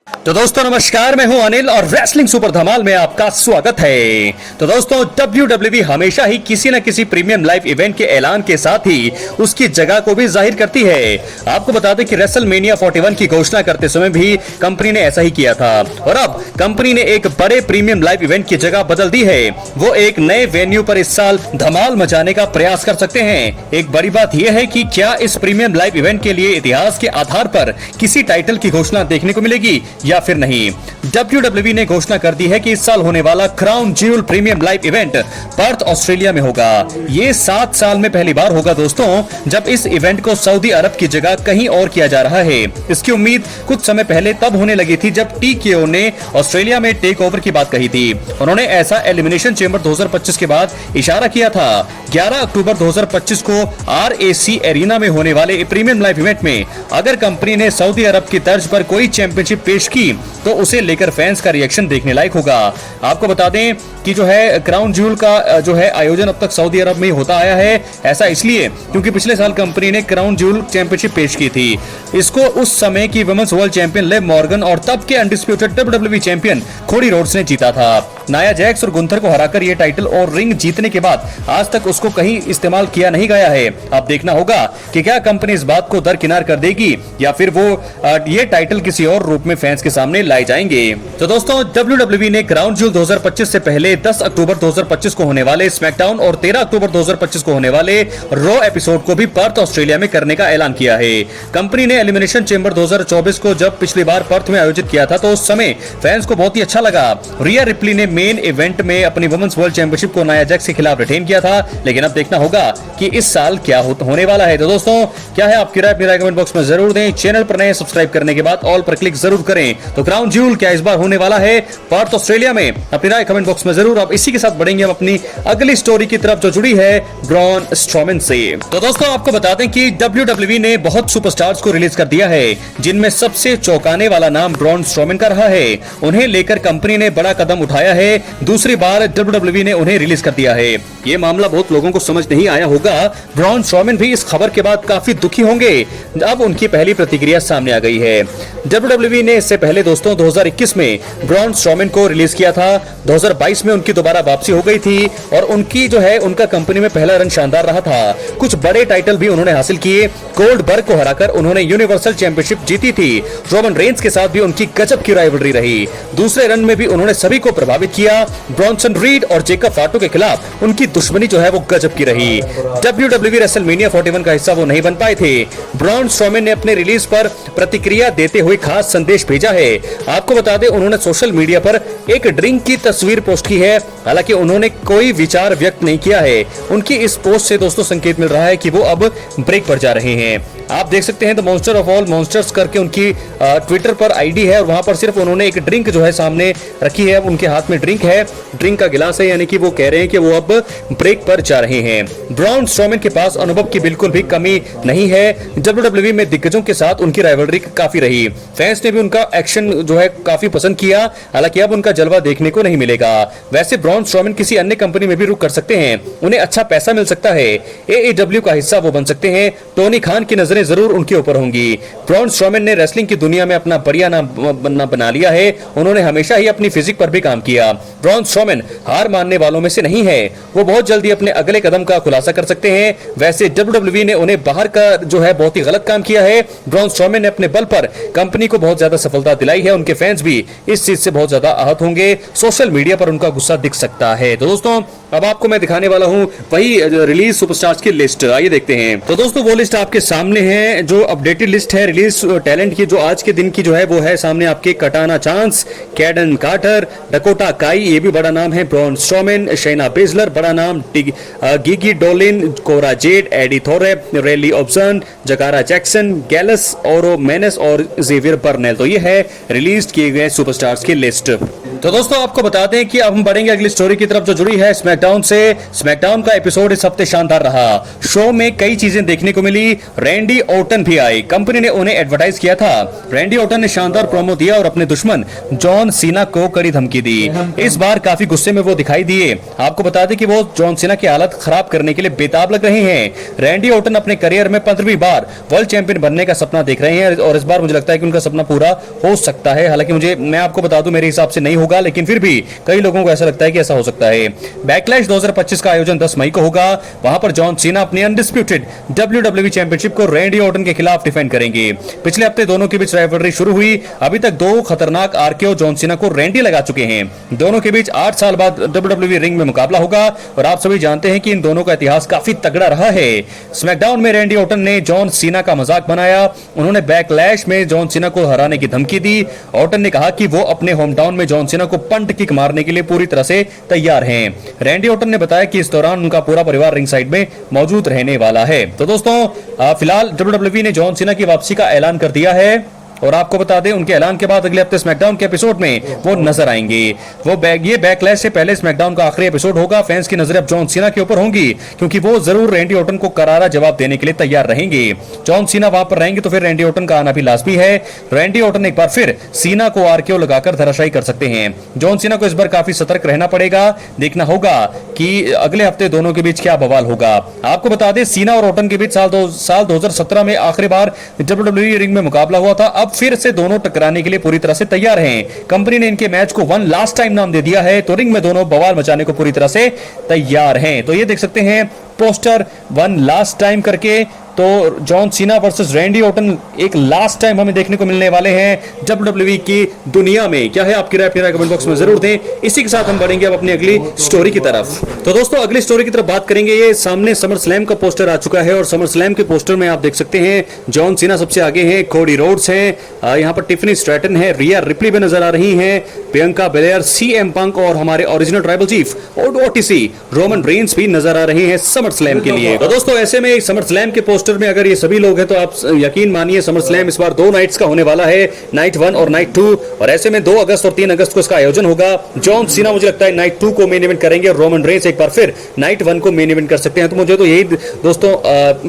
तो दोस्तों नमस्कार, मैं हूं अनिल और रेसलिंग सुपर धमाल में आपका स्वागत है। तो दोस्तों WWE हमेशा ही किसी न किसी प्रीमियम लाइव इवेंट के ऐलान के साथ ही उसकी जगह को भी जाहिर करती है। आपको बता दें कि रेसलमेनिया 41 की घोषणा करते समय भी कंपनी ने ऐसा ही किया था और अब कंपनी ने एक बड़े प्रीमियम लाइव इवेंट की जगह बदल दी है। वो एक नए वेन्यू पर इस साल धमाल मचाने का प्रयास कर सकते हैं। एक बड़ी बात यह है कि क्या इस प्रीमियम लाइव इवेंट के लिए इतिहास के आधार पर किसी टाइटल की घोषणा देखने को मिलेगी या फिर नहीं। WWE ने घोषणा कर दी है कि इस साल होने वाला crown jewel premium live event Perth Australia में होगा। ये 7 साल में पहली बार होगा दोस्तों जब इस इवेंट को सऊदी अरब की जगह कहीं और किया जा रहा है। इसकी उम्मीद कुछ समय पहले तब होने लगी थी जब TKO ने ऑस्ट्रेलिया में टेक ओवर की बात कही थी। उन्होंने ऐसा एलिमिनेशन चेंबर 2025 के बाद इशारा किया था। 11 अक्टूबर 2025 को RAC एरिना में होने वाले प्रीमियम लाइव इवेंट में अगर कंपनी ने सऊदी अरब की तर्ज पर कोई चैंपियनशिप पेश की तो उसे लेकर फैंस का रिएक्शन देखने लायक होगा। आपको बता दें कि जो है क्राउन ज्यूल का जो है आयोजन अब तक सऊदी अरब में ही होता आया है। ऐसा इसलिए क्योंकि पिछले साल कंपनी ने क्राउन ज्यूल चैंपियनशिप पेश की थी। इसको उस समय की women's world champion Liv Morgan और तब के undisputed WWE champion Cody Rhodes ने जीता था। नाया जैक्स और गुंथर को हराकर ये टाइटल और रिंग जीतने के बाद आज तक उसको कहीं इस्तेमाल किया नहीं गया है। अब देखना होगा कि क्या कंपनी इस बात को दरकिनार कर देगी या फिर वो ये टाइटल किसी और रूप में फैंस के सामने लाए जाएंगे। तो दोस्तों WWE ने क्राउन ज्यूल 2025 से पहले 10 अक्टूबर 2025 को होने वाले स्मैकडाउन और 13 अक्टूबर 2025 को होने वाले रॉ एपिसोड को भी पर्थ ऑस्ट्रेलिया में करने का ऐलान किया है। कंपनी ने एलिमिनेशन चेंबर 2024 को जब पिछली बार पर्थ में आयोजित किया था तो उस समय फैंस को बहुत ही अच्छा लगा। रिया रिप्ली ने मेन इवेंट में अपनी वुमेन्स वर्ल्ड चैंपियनशिप को नाया जैक्स के खिलाफ रिटेन किया था, लेकिन अब देखना होगा कि इस साल क्या होने वाला है। तो दोस्तों क्या है आपकी राय, अपनी राय कमेंट बॉक्स में जरूर दें। चैनल पर नए सब्सक्राइब करने के बाद ऑल पर क्लिक जरूर करें। तो क्राउन ज्यूल क्या इस बार होने वाला है पर्थ ऑस्ट्रेलिया में, अपनी राय कमेंट बॉक्स में जरूर। अब इसी के साथ बढ़ेंगे हम अपनी अगली स्टोरी की तरफ जो जुड़ी है ब्रॉन स्ट्रोमन से। तो दोस्तों आपको बता दें कि WWE ने बहुत सुपरस्टार्स को रिलीज कर दिया है जिनमें सबसे चौंकाने वाला नाम ब्रॉन स्ट्रोमन का रहा है। उन्हें लेकर कंपनी ने बड़ा कदम उठाया है। दूसरी बार WWE ने उन्हें रिलीज कर दिया है। ये मामला बहुत लोगों को समझ नहीं आया होगा। ब्रॉन स्ट्रोमन भी इस खबर के बाद काफी दुखी होंगे। अब उनकी पहली प्रतिक्रिया सामने आ गई है। WWE ने इससे पहले दोस्तों 2021 में ब्रॉन स्ट्रोमन को रिलीज किया था। 2022 में उनकी दोबारा वापसी हो गई थी और उनकी जो है उनका कंपनी में पहला रन शानदार रहा था। कुछ बड़े टाइटल भी उन्होंने हासिल किए। गोल्डबर्ग को हराकर उन्होंने यूनिवर्सल चैंपियनशिप जीती थी। रोमन रेंस के साथ भी उनकी गजब की राइवलरी रही। दूसरे रन में भी उन्होंने सभी को प्रभावित किया। ब्रॉन्सन रीड और जेकब फाटो के खिलाफ उनकी दुश्मनी जो है वो गजब की रही। WWE रेसलमेनिया 41 का हिस्सा वो नहीं बन पाए थे। ब्रॉन स्ट्रोमन ने अपने रिलीज पर प्रतिक्रिया देते हुए खास संदेश भेजा है। आपको बता दें उन्होंने सोशल मीडिया पर एक ड्रिंक की तस्वीर पोस्ट की है। हालांकि उन्होंने कोई विचार व्यक्त नहीं किया है। उनकी इस पोस्ट से दोस्तों संकेत मिल रहा है कि वो अब ब्रेक पर जा रहे हैं। आप देख सकते हैं the monster of all monsters करके उनकी ट्विटर पर आईडी है और वहां पर सिर्फ उन्होंने एक ड्रिंक जो है सामने रखी है। उनके हाथ में ड्रिंक है, ड्रिंक का गिलास है, यानी कि वो कह रहे हैं कि वो अब ब्रेक पर जा रहे हैं। ब्रॉन स्ट्रोमन के पास अनुभव की बिल्कुल भी कमी नहीं है। WWE में दिग्गजों के साथ उनकी राइवलरी काफी रही। फैंस ने भी उनका एक्शन जो है काफी पसंद किया। हालांकि अब उनका जलवा देखने को नहीं मिलेगा। वैसे ब्रॉन स्ट्रोमन किसी अन्य कंपनी में भी रुक कर सकते हैं। उन्हें अच्छा पैसा मिल सकता है। AEW का हिस्सा वो बन सकते हैं। टोनी खान की नजरें जरूर उनके ऊपर होंगी। ब्रॉन स्ट्रोमन ने रेसलिंग की दुनिया में अपना बढ़िया नाम बना लिया है। उन्होंने हमेशा ही अपनी फिजिक पर भी काम किया। ब्रॉन स्ट्रोमन हार मानने वालों में से नहीं है। वो बहुत जल्दी अपने अगले कदम का खुलासा कर सकते हैं। वैसे WWE ने उन्हें बाहर का जो है बहुत ही गलत काम किया है। ब्रॉन स्ट्रोमन ने अपने बल पर कंपनी को बहुत ज्यादा सफलता दिलाई है। उनके फैंस भी इस चीज से बहुत ज्यादा आहत होंगे। सोशल मीडिया पर उनका गुस्सा दिख सकता है। तो दोस्तों अब आपको मैं दिखाने वाला हूं वही रिलीज सुपरस्टार्स की लिस्ट। आइए देखते हैं। तो दोस्तों वो लिस्ट आपके सामने है जो अपडेटेड लिस्ट है रिलीज टैलेंट की, जो आज के दिन की जो है वो है सामने आपके। कटाना चांस, कैडन कार्टर, डकोटा काई, ये भी बड़ा नाम है। ब्रॉन स्ट्रोमन, शैना बेजलर बड़ा नाम, Gigi Dolin, Cora Jade, Eddy Thorpe, Riley Osborne, Jakara Jackson, Gallus और मेनेस और जेवियर बर्नेल। तो ये है रिलीज किए गए सुपरस्टार्स की लिस्ट। तो दोस्तों आपको बता दें कि अब हम बढ़ेंगे अगली स्टोरी की तरफ जो जुड़ी है स्मैकडाउन से। स्मैकडाउन का एपिसोड इस हफ्ते शानदार रहा। शो में कई चीजें देखने को मिली। रैंडी ऑर्टन भी आए, कंपनी ने उन्हें एडवर्टाइज किया था। रैंडी ऑर्टन ने शानदार प्रोमो दिया और अपने दुश्मन जॉन सीना को कड़ी धमकी दी। इस बार काफी गुस्से में वो दिखाई दिए। आपको बता दें कि वो जॉन सीना की हालत खराब करने के लिए बेताब लग रहे हैं। रैंडी ऑर्टन अपने करियर में 15वीं बार वर्ल्ड चैंपियन बनने का सपना देख रहे हैं और इस बार मुझे लगता है कि उनका सपना पूरा हो सकता है। हालांकि मैं आपको बता दूं, मेरे हिसाब से नहीं होगा, लेकिन फिर भी कई लोगों को ऐसा लगता है कि ऐसा हो सकता है। बैकलैश 2025 का आयोजन 10 मई को होगा। वहां पर जॉन सीना अपनी अनडिस्प्यूटेड WWE चैंपियनशिप को रैंडी ऑर्टन के खिलाफ डिफेंड करेंगे। पिछले हफ्ते दोनों के बीच राइवलरी शुरू हुई। अभी तक 2 खतरनाक आरकेओ जॉन सीना को रैंडी लगा चुके हैं। दोनों के बीच 8 साल बाद WWE रिंग में मुकाबला होगा और आप सभी जानते हैं कि इन दोनों का इतिहास काफी तगड़ा रहा है। स्मैकडाउन में रैंडी ऑर्टन ने जॉन सीना का मजाक बनाया। उन्होंने बैकलैश में जॉन सीना को हराने की धमकी दी। ऑर्टन ने कहा कि वो अपने होम टाउन में जॉन सीना को पंट किक मारने के लिए पूरी तरह से तैयार हैं। रैंडी ऑर्टन ने बताया कि इस दौरान उनका पूरा परिवार रिंग साइड में मौजूद रहने वाला है। तो दोस्तों, फिलहाल WWE ने जॉन सीना की वापसी का ऐलान कर दिया है और आपको बता दें, उनके ऐलान के बाद अगले हफ्ते स्मैकडाउन के एपिसोड में वो नजर आएंगे। ये बैकलैश से पहले स्मैकडाउन का आखिरी एपिसोड होगा। फैंस की नजरें अब जॉन सीना के ऊपर होंगी क्योंकि वो जरूर रैंडी ऑर्टन को करारा जवाब देने के लिए तैयार रहेंगे। जॉन सीना वहां पर रहेंगे तो फिर रैंडी ऑर्टन का आना भी लाजमी है। रैंडी ऑर्टन एक बार फिर सीना को आरकेओ लगाकर धराशायी कर सकते हैं। जॉन सीना को इस बार काफी सतर्क रहना पड़ेगा। देखना होगा कि अगले हफ्ते दोनों के बीच क्या बवाल होगा। आपको बता दें, सीना और ऑर्टन के बीच साल 2017 में आखिरी बार WWE रिंग में मुकाबला हुआ था। अब फिर से दोनों टकराने के लिए पूरी तरह से तैयार हैं। कंपनी ने इनके मैच को वन लास्ट टाइम नाम दे दिया है, तो रिंग में दोनों बवाल मचाने को पूरी तरह से तैयार हैं। तो ये देख सकते हैं पोस्टर, वन लास्ट टाइम करके। तो John Cena versus Randy Orton एक लास्ट टाइम हमें देखने को मिलने वाले हैं WWE की दुनिया में। क्या है आपकी राय, अपनी राय कमेंट बॉक्स में जरूर दें। इसी के साथ हम बढ़ेंगे अब अपनी अगली स्टोरी की तरफ। तो दोस्तों, अगली स्टोरी की तरफ बात करेंगे। ये सामने समर स्लैम का पोस्टर आ चुका है और समर स्लैम के पोस्टर में आप देख सकते हैं जॉन सीना सबसे आगे हैं, कोडी रोड्स हैं, यहाँ पर टिफनी स्ट्रैटन है, रिया रिप्ली भी नजर आ रही हैं, प्रियंका बेलेयर, CM पंक और हमारे original tribal chief OTC Roman Reigns भी नजर आ रहे हैं समर स्लैम के लिए। तो दोस्तों, ऐसे में समर स्लैम के पोस्टर में अगर ये सभी लोग हैं तो आप यकीन मानिए समर स्लैम इस बार 2 नाइट्स का होने वाला है, नाइट 1 और नाइट 2। और ऐसे में 2 अगस्त और 3 अगस्त को इसका आयोजन होगा। जॉन सीना मुझे लगता है नाइट 2 को मेन इवेंट करेंगे और रोमन रेंस एक बार फिर नाइट 1 को मेन इवेंट कर सकते हैं। तो मुझे तो यही दोस्तों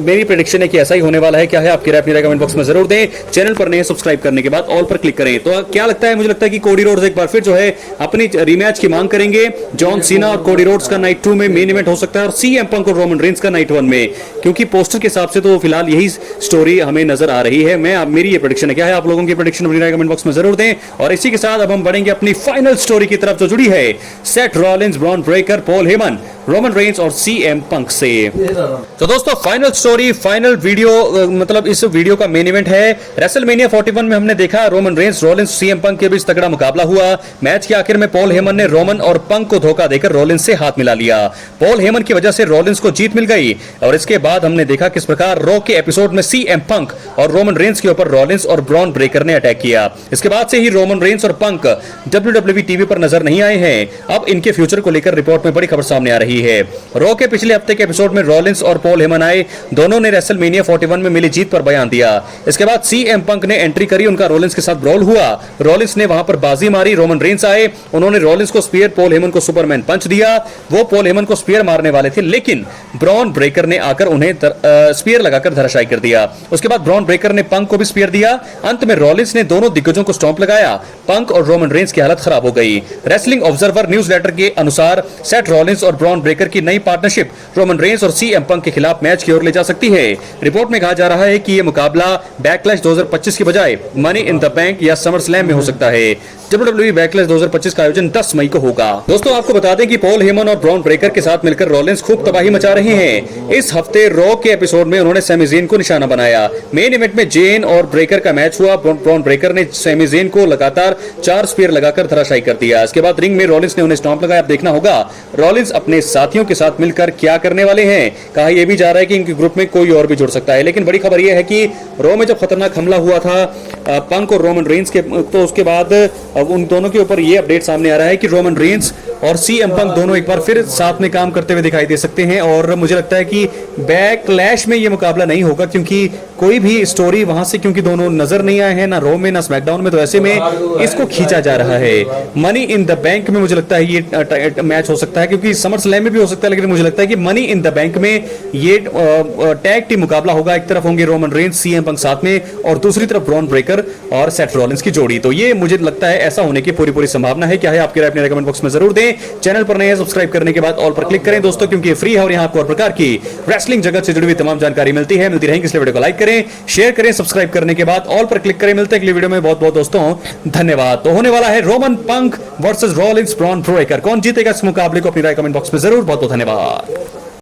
मेरी प्रेडिक्शन है कि ऐसा ही होने वाला है। क्या है आपकी राय, अपनी राय कमेंट बॉक्स में जरूर दें। चैनल पर नए सब्सक्राइब करने के बाद ऑल पर क्लिक करें। तो क्या लगता है, मुझे लगता है कि कोडी रोड्स एक बार फिर जो है अपनी रीमैच की मांग करेंगे। जॉन सीना और कोडी रोड्स का नाइट 2 में मेन इवेंट हो सकता है और CM पंक और रोमन रेंस का नाइट 1 में, क्योंकि पोस्टर के हिसाब से तो फिलहाल यही स्टोरी हमें नजर आ रही है। मेरी ये प्रेडिक्शन है। क्या है आप लोगों की प्रेडिक्शन, अपनी राय कमेंट बॉक्स में जरूर दें। और इसी के साथ अब हम बढ़ेंगे अपनी फाइनल स्टोरी की तरफ जो जुड़ी है Seth Rollins, Bron Breakker, Paul Heyman, Roman Reigns और CM पंक से। तो दोस्तों, फाइनल स्टोरी, फाइनल वीडियो, मतलब इस वीडियो का मेन इवेंट है। रेसलमेनिया 41 में हमने देखा रोमन रेंस, रॉलिंस, CM पंक के बीच तगड़ा मुकाबला हुआ। मैच के आखिर में पॉल हेमन ने रोमन और पंक को धोखा देकर रॉलिंस से हाथ मिला लिया। पॉल हेमन की वजह से रॉलिंस को जीत मिल गई और इसके बाद हमने देखा किस प्रकार रॉ के एपिसोड में CM पंक और रोमन रेंस के ऊपर रॉलिंस और ब्रॉन ब्रेकर ने अटैक किया। इसके बाद से ही रोमन रेंस और पंक WWE टीवी पर नजर नहीं आए हैं। अब इनके फ्यूचर को लेकर रिपोर्ट में बड़ी खबर सामने आ रही है। रॉ के पिछले हफ्ते के एपिसोड में रॉलिंस और पॉल हेमन आए। दोनों ने रेसलमेनिया 41 में मिली जीत पर बयान दिया। इसके बाद CM पंक ने एंट्री करी, उनका रॉलिंस के साथ ब्रॉल हुआ। रॉलिंस ने वहां पर बाजी मारी। रोमन रेंस आए, उन्होंने रॉलिंस को स्पीयर, पॉल हेमन को सुपरमैन पंच दिया। वो पॉल हेमन को स्पीयर मारने वाले थे, लेकिन ब्रॉन ब्रेकर ने आकर उन्हें स्पीयर लगाकर धराशायी कर दिया। उसके बाद ब्रॉन ब्रेकर ने पंक को भी स्पीयर दिया। अंत में रॉलिंस ने दोनों दिग्गजों को स्टॉम्प लगाया। पंक और रोमन रेंस की हालत खराब हो गई। रेसलिंग ऑब्जर्वर न्यूज़लेटर के अनुसार सेथ रॉलिंस और ब्रॉन ब्रेकर की नई पार्टनरशिप रोमन रेंस और CM पंक के खिलाफ मैच की ओर ले जा सकती है। रिपोर्ट में कहा जा रहा है कि यह मुकाबला बैकलैश 2025 की बजाय मनी इन द बैंक या समर स्लैम में हो सकता है। WWE बैकलैश 2025 का आयोजन 10 मई को होगा। दोस्तों, आपको बता दें कि पॉल हेमन और ब्रॉन ब्रेकर के साथ मिलकर रॉलिंस खूब तबाही मचा रहे हैं। इस हफ्ते रॉ के एपिसोड में उन्होंने सैमी ज़ेन को निशाना बनाया। मेन इवेंट में जेन और ब्रेकर का मैच हुआ। ब्रॉन ब्रेकर ने सैमी ज़ेन को लगातार 4 स्पीयर लगाकर धराशायी कर दिया। इसके बाद रिंग में रॉलिंस ने उन्हें स्टॉम्प लगाया। अब देखना होगा रॉलिंस अपने साथियों के साथ मिलकर क्या करने वाले हैं। कहा यह भी जा रहा है कि इनके ग्रुप में कोई और भी जुड़ सकता है, लेकिन बड़ी खबर यह है कि रॉ में जब खतरनाक हमला हुआ था पंक और रोमन रेंस के, तो उसके बाद अब उन दोनों के ऊपर ये अपडेट सामने आ रहा है कि रोमन रेंस और CM पंक दोनों एक बार फिर साथ में काम करते हुए दिखाई दे सकते हैं। और मुझे लगता है कि बैकलैश में ये मुकाबला नहीं होगा, क्योंकि कोई भी स्टोरी वहां से, क्योंकि दोनों नजर नहीं आए हैं ना रॉ में ना स्मैकडाउन में, तो ऐसे में इसको खींचा जा रहा है। मनी इन द बैंक में मुझे लगता है ये मैच हो सकता है, क्योंकि समर स्लैम में भी हो सकता है, लेकिन मुझे लगता है कि मनी इन द बैंक में ये टैग टीम मुकाबला होगा। एक तरफ होंगे रोमन रेंज, सीएम पंक साथ में, और दूसरी तरफ ब्रॉन ब्रेकर और सेथ रॉलिंस की जोड़ी। तो ये मुझे लगता है ऐसा होने की पूरी संभावना है। क्या है आपकी राय, अपने कमेंट बॉक्स में जरूर दें। चैनल पर नए हैं, सब्सक्राइब करने के बाद ऑल पर क्लिक करें दोस्तों, क्योंकि ये फ्री है और यहाँ आपको हर प्रकार की रेसलिंग जगत से जुड़ी हुई तमाम जानकारी मिलती रहेगी। इसलिए वीडियो को लाइक करें, शेयर करें, सब्सक्राइब करने के बाद ऑल पर क्लिक करें। मिलते हैं अगली वीडियो में। बहुत बहुत दोस्तों धन्यवाद। तो होने वाला है रोमन पंक वर्सेस रॉलिंस ब्रॉन ब्रेकर। कौन जीतेगा इस मुकाबले को, अपनी राय कमेंट बॉक्स में जरूर। बहुत बहुत धन्यवाद।